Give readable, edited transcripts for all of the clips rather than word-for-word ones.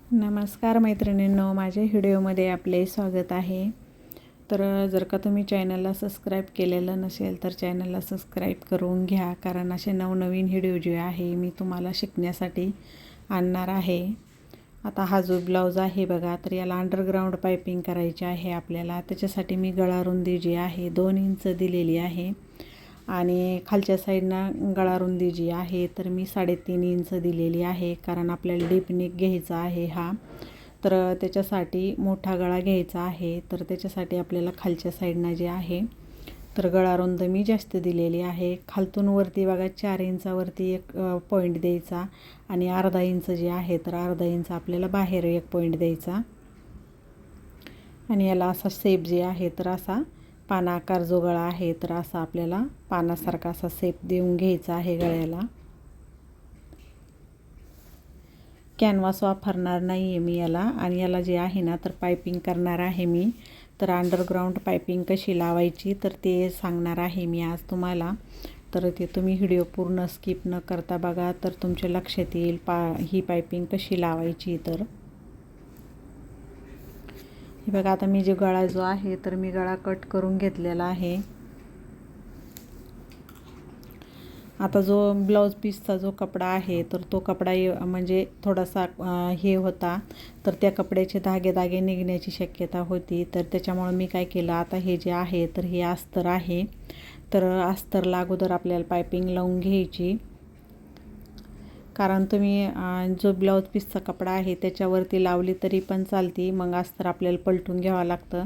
नमस्कार मैत्रिणींनो, माझ्या व्हिडिओमध्ये आपले स्वागत आहे। तर जर का तुम्ही चॅनलला सबस्क्राईब केलेलं नसेल तर चॅनलला सबस्क्राईब करून घ्या, कारण असे नवनवीन व्हिडिओ जे आहे मी तुम्हाला शिकण्यासाठी आणणार आहे। आता हा जो ब्लाऊज आहे बघा, तर याला अंडरग्राऊंड पाइपिंग करायची आहे आपल्याला। त्याच्यासाठी मी गळा रुंदी जी आहे 2 इंच दिलेली आहे आणि खालच्या साईडना गळा रुंदी जी आहे तर मी 3.5 इंच दिलेली आहे, कारण आपल्याला डीप नेक घ्यायचा आहे हा। तर त्याच्यासाठी मोठा गळा घ्यायचा आहे, तर त्याच्यासाठी आपल्याला खालच्या साईडना जे आहे तर गळा रुंद मी जास्त दिलेली आहे। खालतून वरती बघा 4 इंचावरती एक पॉईंट द्यायचा आणि अर्धा इंच जे आहे तर अर्धा इंच आपल्याला बाहेर एक पॉईंट द्यायचा आणि याला असा शेप जे आहे तर असा पाना आकार जो गळा आहे तर असा आपल्याला पानासारखा असा शेप देऊन घ्यायचा आहे गळ्याला। कॅनव्हास वापरणार नाही आहे मी याला, आणि याला जे आहे ना तर पाइपिंग करणार आहे मी। तर अंडरग्राऊंड पाइपिंग कशी लावायची तर ते सांगणार आहे मी आज तुम्हाला। तर ते तुम्ही व्हिडिओ पूर्ण स्किप न करता बघा, तर तुमच्या लक्षात येईल ही पाइपिंग कशी लावायची। तर हे बघा, आता मी जो गळा जो आहे तर मी गळा कट करून घेतलेला आहे। आता जो ब्लाउज पीसचा जो कपडा आहे तर तो कपडा म्हणजे थोडासा हे होता, तर त्या कपड्याचे धागे निघण्याची शक्यता होती। तर त्याच्यामुळे मी काय केलं, आता हे जे आहे तर हे अस्तर आहे, तर अस्तरला अगोदर आपल्याला पाइपिंग लावून घ्यायची। कारण तुम्ही जो ब्लाउज पीसचा कपडा आहे त्याच्यावरती लावली तरी पण चालती, मग अस्तर आपल्याला पलटून घ्यावं लागतं,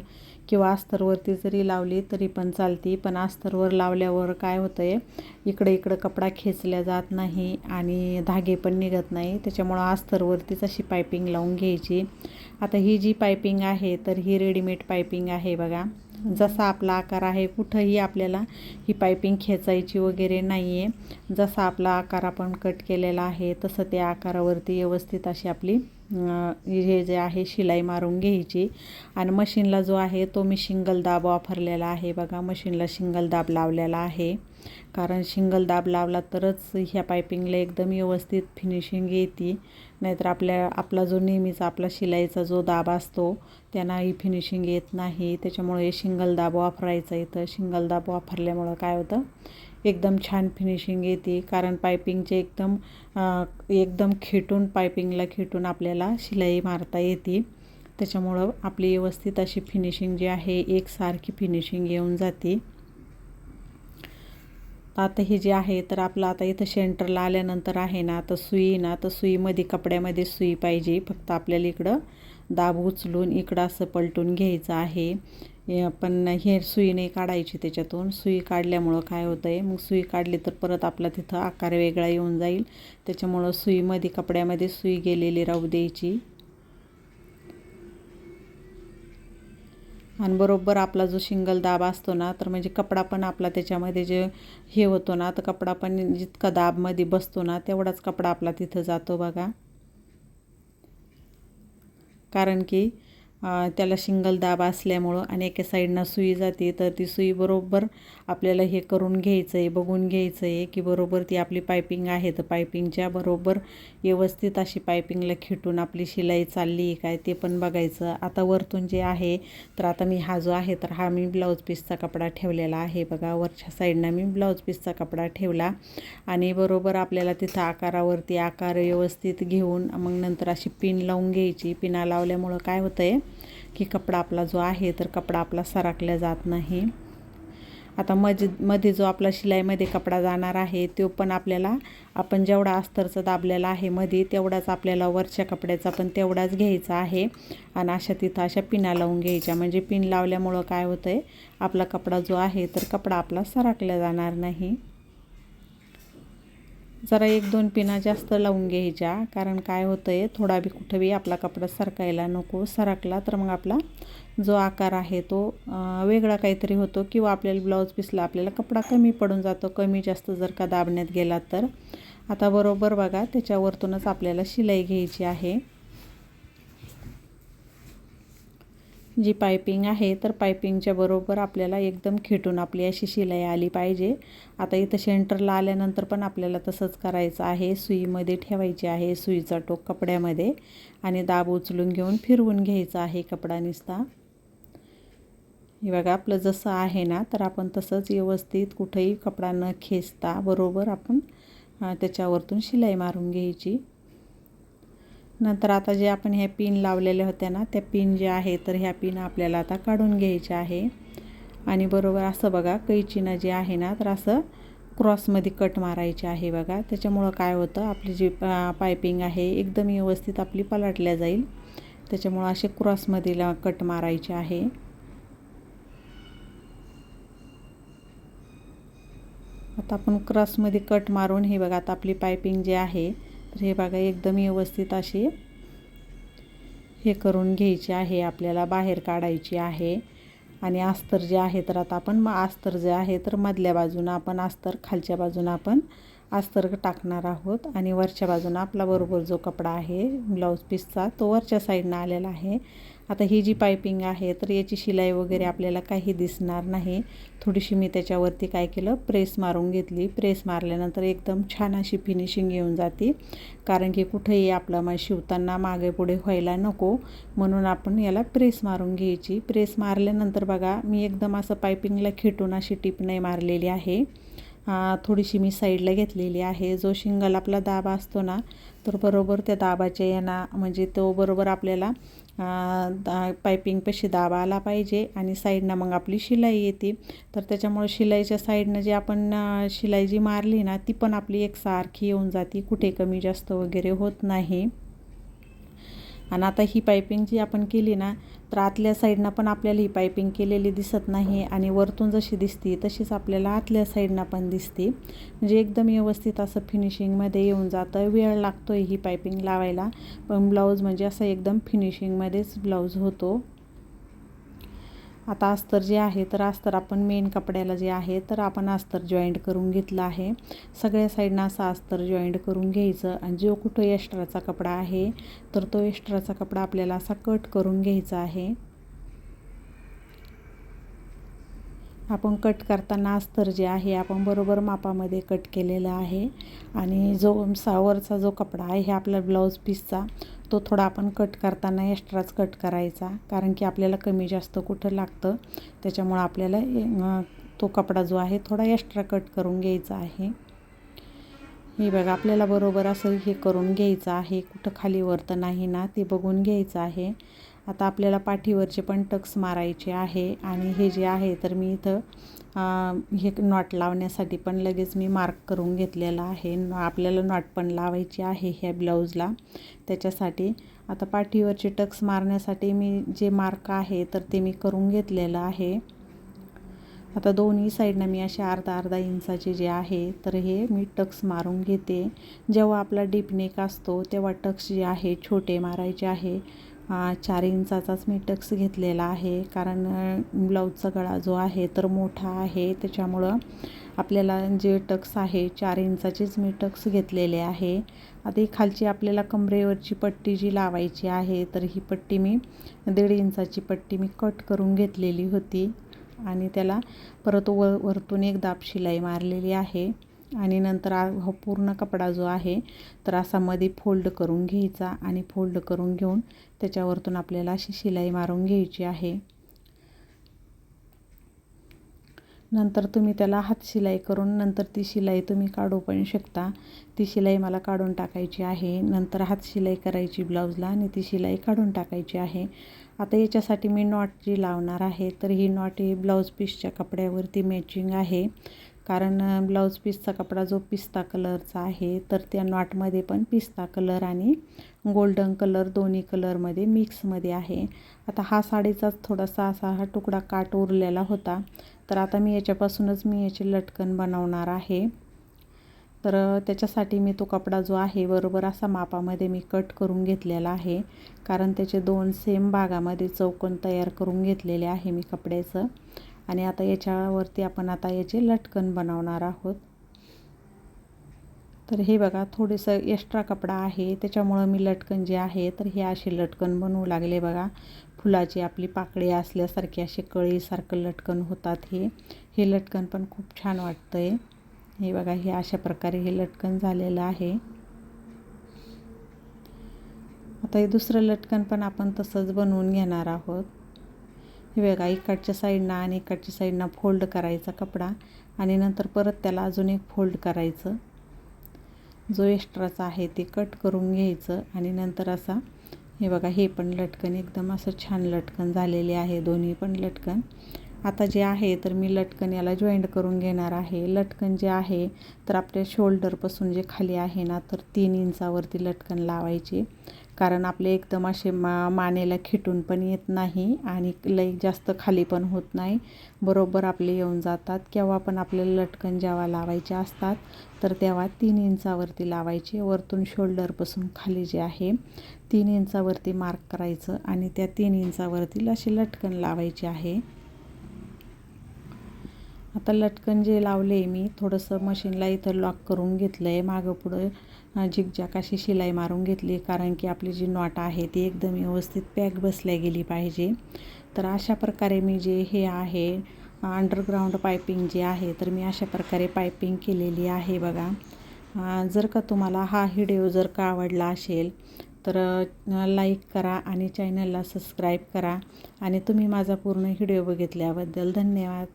किंवा अस्तरवरती जरी लावली तरी पण चालती। पण अस्तरवर लावल्यावर काय होतं आहे, इकडे कपडा खेचल्या जात नाही आणि धागे पण निघत नाही, त्याच्यामुळं अस्तरवरतीच अशी पाइपिंग लावून घ्यायची। आता ही जी पाइपिंग आहे तर ही रेडीमेड पाइपिंग आहे बघा। जसा आपला आकार आहे कुठंही आपल्याला ही पाइपिंग खेचायची वगैरे नाही आहे। जसा आपला आकार आपण कट केलेला आहे तसं त्या आकारावरती व्यवस्थित अशी आपली हे जे आहे शिलाई मारून घ्यायची। आणि मशीनला जो आहे तो मी सिंगल दाब वापरलेला आहे बघा, मशीनला सिंगल दाब लावलेला आहे, कारण सिंगल दाब लावला तरच ह्या पाइपिंगला एकदम व्यवस्थित फिनिशिंग येते। नाहीतर आपला जो नेहमीचा आपला शिलाईचा जो दाब असतो त्यांनाही फिनिशिंग येत नाही। त्याच्यामुळे सिंगल दाब वापरायचा इथं। सिंगल दाब वापरल्यामुळं काय होतं, एकदम छान फिनिशिंग येते, कारण पाइपिंगचे एकदम खेटून पाइपिंगला खेटून आपल्याला शिलाई मारता येते। त्याच्यामुळं आपली व्यवस्थित अशी फिनिशिंग जी आहे एकसारखी फिनिशिंग येऊन जाते। आता हे जे आहे तर आपलं आता इथं सेंटरला आल्यानंतर आहे ना, तर सुई ना, तर सुईमध्ये कपड्यामध्ये सुई पाहिजे, फक्त आपल्याला इकडं दाब उचलून इकडं असं पलटून घ्यायचं आहे। पण हे सुई नाही काढायची त्याच्यातून, सुई काढल्यामुळं काय होतं आहे, मग सुई काढली तर परत आपला तिथं आकार वेगळा येऊन जाईल। त्याच्यामुळं सुईमध्ये कपड्यामध्ये सुई गेलेली राहू द्यायची। आणि बरोबर आपला जो सिंगल दाब असतो ना, तर म्हणजे कपडा पण आपला त्याच्यामध्ये जे हे होतो ना, तर कपडा पण जितका दाबमध्ये बसतो ना तेवढाच कपडा आपला तिथं जातो बघा। कारण की त्याला सिंगल दाब असल्यामुळं आणि एका साईडनं सुई जाते, तर ती सुई बरोबर आपल्याला हे करून घ्यायचं आहे, बघून घ्यायचं आहे की बरोबर ती आपली पाइपिंग आहे तर पाइपिंगच्या बरोबर व्यवस्थित अशी पाइपिंगला खेटून आपली शिलाई चालली आहे काय ते पण बघायचं। आता वरतून जे आहे तर आता मी हा जो आहे तर हा मी ब्लाऊज पीसचा कपडा ठेवलेला आहे बघा। वरच्या साईडनं मी ब्लाऊज पीसचा कपडा ठेवला आणि बरोबर आपल्याला तिथं आकारावरती आकार व्यवस्थित घेऊन मग नंतर अशी पिन लावून घ्यायची। पिना लावल्यामुळं काय होतं आहे की कपडा आपला जो आहे तर कपडा आपला सरकला जात नाही। आता मध्ये जो आपला शिलाईमध्ये कपडा जाणार आहे तो पण आपल्याला, आपण जेवढा अस्तरचा दाबलेला आहे मध्ये तेवढाच आपल्याला वरच्या कपड्याचा पण तेवढाच घ्यायचा आहे आणि अशा तिथं अशा पिना लावून घ्यायच्या। म्हणजे पिन लावल्यामुळं काय होतं आहे, आपला कपडा जो आहे तर कपडा आपला सरकला जाणार नाही। जरा 1-2 पिना जास्त लावून घ्यायच्या, कारण काय होतं आहे थोडा बी कुठं बी आपला कपडा सरकायला नको, सरकला तर मग आपला जो आकार आहे तो वेगळा काहीतरी होतो, किंवा आपल्याला ब्लाऊज पीसला आपल्याला कपडा कमी पडून जातो, कमी जास्त जर का दाबण्यात गेला तर। आता बरोबर बघा त्याच्यावरतूनच आपल्याला शिलाई घ्यायची आहे। जी पायपिंग आहे तर पायपिंगच्या बरोबर आपल्याला एकदम खेटून आपली अशी शिलाई आली पाहिजे. आता इथं सेंटरला आल्यानंतर पण आपल्याला तसंच करायचं आहे. सुईमध्ये ठेवायची आहे, सुईचा टोक कपड्यामध्ये आणि दाब उचलून घेऊन फिरवून घ्यायचा आहे कपडा निसता. हे बघा आपलं जसं आहे ना तर आपण तसंच व्यवस्थित कुठेही कपडा न खेचता बरोबर आपण त्याच्यावरतून शिलाई मारून घ्यायची. नंतर आता जे आपण ह्या पिन लावलेल्या होत्या ना त्या पिन जे आहे तर ह्या पिन आपल्याला आता काढून घ्यायच्या आहे आणि बरोबर असं बघा कैचीनं जे आहे ना तर असं क्रॉसमध्ये कट मारायचे आहे बघा. त्याच्यामुळं काय होतं आपली जी पायपिंग आहे एकदम व्यवस्थित आपली पलटल्या जाईल. त्याच्यामुळं असे क्रॉसमध्ये कट मारायचे आहे. आता आपण क्रॉसमध्ये कट मारून हे बघा आता आपली पायपिंग जे आहे तर हे बघा एकदम व्यवस्थित अशी हे करून घ्यायची आहे. आपल्याला बाहेर काढायची आहे आणि अस्तर जे आहे तर आता आपण अस्तर जे आहे तर मधल्या बाजूनं आपण अस्तर, खालच्या बाजूनं आपण अस्तर टाकणार आहोत आणि वरच्या बाजूनं आपला बरोबर जो कपडा आहे ब्लाऊज पीसचा तो वरच्या साईडनं आलेला आहे. आता ही जी पायपिंग आहे तर याची शिलाई वगैरे आपल्याला काही दिसणार नाही. थोडीशी मी त्याच्यावरती काय केलं, प्रेस मारून घेतली. प्रेस मारल्यानंतर एकदम छान अशी फिनिशिंग येऊन जाते. कारण की कुठेही आपलं शिवताना मागे पुढे व्हायला नको म्हणून आपण याला प्रेस मारून घ्यायची. प्रेस मारल्यानंतर बघा मी एकदम असं पायपिंगला खेटून अशी टिप नाही मारलेली आहे. थोडीशी मी साईडला घेतलेली आहे. जो शिंगल आपला दाबा असतो ना तर बरोबर त्या दाबाच्या यांना म्हणजे तो बरोबर आपल्याला पायपिंगपाशी दाबा आला पाहिजे आणि साईडनं मग आपली शिलाई येते. तर त्याच्यामुळे शिलाईच्या साईडनं जे आपण शिलाई जी मारली ना ती पण आपली एकसारखी येऊन जाते, कुठे कमी जास्त वगैरे होत नाही. आणि आता ही पायपिंग जी आपण केली ना तर आतल्या साईडनं पण आपल्याला ही पायपिंग केलेली दिसत नाही आणि वरतून जशी दिसते तशीच आपल्याला आतल्या साईडनं पण दिसते. म्हणजे एकदम व्यवस्थित असं फिनिशिंगमध्ये येऊन जातं. वेळ लागतो ही पायपिंग लावायला पण ब्लाऊज म्हणजे असं एकदम फिनिशिंगमध्येच ब्लाऊज होतो. आता अस्तर जे आहे तर अस्तर आपण मेन कपड्याला जे आहे तर आपण अस्तर जॉईंट करून घेतलं आहे. सगळ्या साईडनं असं अस्तर जॉईंट करून घ्यायचं आणि जो कुठं एक्स्ट्राचा कपडा आहे तर तो एक्स्ट्राचा कपडा आपल्याला असा कट करून घ्यायचा आहे. आपण कट करताना अस्तर जे आहे आपण बरोबर मापामध्ये कट केलेलं आहे आणि जो वरचा जो कपडा आहे हे आपला ब्लाऊज पीसचा तो थोडा आपण कट करताना एक्स्ट्राच कट करायचा, कारण की आपल्याला कमी जास्त कुठं लागतं त्याच्यामुळं आपल्याला तो कपडा जो आहे थोडा एक्स्ट्रा कट करून घ्यायचा आहे. हे बघा आपल्याला बरोबर असं हे करून घ्यायचं आहे, कुठं खाली वर नाही ना ते बघून घ्यायचं आहे. आता आपल्याला पाठीवरचे पण टक्स मारायचे आहे आणि हे जे आहे तर मी इथं हे नॉट लावण्यासाठी पण लगेच मी मार्क करून घेतलेला आहे. आपल्याला नॉट पण लावायची आहे ह्या ब्लाऊजला, त्याच्यासाठी आता पाठीवरचे टक्स मारण्यासाठी मी जे मार्क आहे तर ते मी करून घेतलेलं आहे. आता दोन्ही साईडनं मी असे अर्धा इंचाचे जे आहे तर हे मी टक्स मारून घेते. जेव्हा आपला डीप नेक असतो तेव्हा टक्स जे आहे छोटे मारायचे आहे. 4 इंचाचाच मी टक्स घेतलेला आहे, कारण ब्लाऊजचा गळा जो आहे तर मोठा आहे त्याच्यामुळं आपल्याला जे टक्स आहे 4 इंचाचेच मी टक्स घेतलेले आहे. आता ही खालची आपल्याला कमरेवरची पट्टी जी लावायची आहे तर ही पट्टी मी 1.5 इंचाची पट्टी मी कट करून घेतलेली होती आणि त्याला परत वरतून एक दाब शिलाई मारलेली आहे आणि नंतर पूर्ण कपडा जो आहे तर असा मध्ये फोल्ड करून घ्यायचा आणि फोल्ड करून घेऊन त्याच्यावरतून आपल्याला अशी शिलाई मारून घ्यायची आहे. नंतर तुम्ही त्याला हात शिलाई करून नंतर ती शिलाई तुम्ही काढू पण शकता. ती शिलाई मला काढून टाकायची आहे. नंतर हात शिलाई करायची ब्लाऊजला आणि ती शिलाई काढून टाकायची आहे. आता याच्यासाठी मी नॉट जी लावणार आहे तर ही नॉट ही ब्लाऊज पीसच्या कपड्यावरती मॅचिंग आहे, कारण ब्लाऊज पीसचा कपडा जो पिस्ता कलरचा आहे तर त्या नॉटमध्ये पण पिस्ता कलर आणि गोल्डन कलर दोन्ही कलरमध्ये मिक्समध्ये आहे. आता हा साडीचाच थोडासा असा हा तुकडा काट उरलेला होता तर आता मी याच्यापासूनच मी याचे लटकन बनवणार आहे. तर त्याच्यासाठी मी तो कपडा जो आहे बरोबर असा मापामध्ये मी कट करून घेतलेला आहे, कारण त्याचे 2 सेम भागामध्ये चौकोन तयार करून घेतलेले आहे मी कपड्याचं. आणि आता याच्यावरती आपण आता याचे लटकन बनवणार आहोत. तर हे बघा थोडंसं एक्स्ट्रा कपडा आहे त्याच्यामुळं मी लटकन जे आहे तर हे असे लटकन बनवू लागले बघा. फुलाची आपली पाकळी असल्यासारखी असे कळीसारखं लटकन होतात. हे लटकन पण खूप छान वाटतं आहे. हे बघा, हे अशा प्रकारे हे लटकन झालेलं आहे. आता हे दुसरं लटकन पण आपण तसंच बनवून घेणार आहोत. हे बघा, इकडच्या साईडनं आणि इकडच्या साईडनं फोल्ड करायचा कपडा आणि नंतर परत त्याला अजून एक फोल्ड करायचं. जो एक्स्ट्राचा आहे ते कट करून घ्यायचं आणि नंतर असा हे बघा, हे पण लटकन एकदम असं छान लटकन झालेले आहे दोन्ही पण लटकन. आता जे आहे तर मी लटकन याला जॉईंट करून घेणार आहे. लटकन जे आहे तर आपल्या शोल्डरपासून जे खाली आहे ना तर 3 इंचावरती लटकन लावायचे, कारण आपले एकदम असे मानेला खिटून पण येत नाही आणि लई जास्त खाली पण होत नाही, बरोबर आपले येऊन जातात. केव्हा पण आपल्याला लटकन जेव्हा लावायचे असतात तर तेव्हा 3 इंचावरती लावायचे. वरतून शोल्डरपासून खाली जे आहे 3 इंचावरती मार्क करायचं आणि त्या 3 इंचावरती असे लटकन लावायचे आहे. आता लटकन जे लावले मी थोडंसं मशीनला इथं लॉक करून घेतलं आहे. मागं पुढं झिगझॅग अशी शिलाई मारून घेतली, कारण की आपली जी नॉट आहे ती एकदम व्यवस्थित पॅक बसल्या गेली पाहिजे. तर अशा प्रकारे मी जे हे आहे अंडरग्राऊंड पायपिंग जे आहे तर मी अशा प्रकारे पायपिंग केलेली आहे बघा. जर का तुम्हाला हा व्हिडिओ जर का आवडला असेल तर लाईक करा आणि चॅनलला सबस्क्राईब करा आणि तुम्ही माझा पूर्ण व्हिडिओ बघितल्याबद्दल धन्यवाद.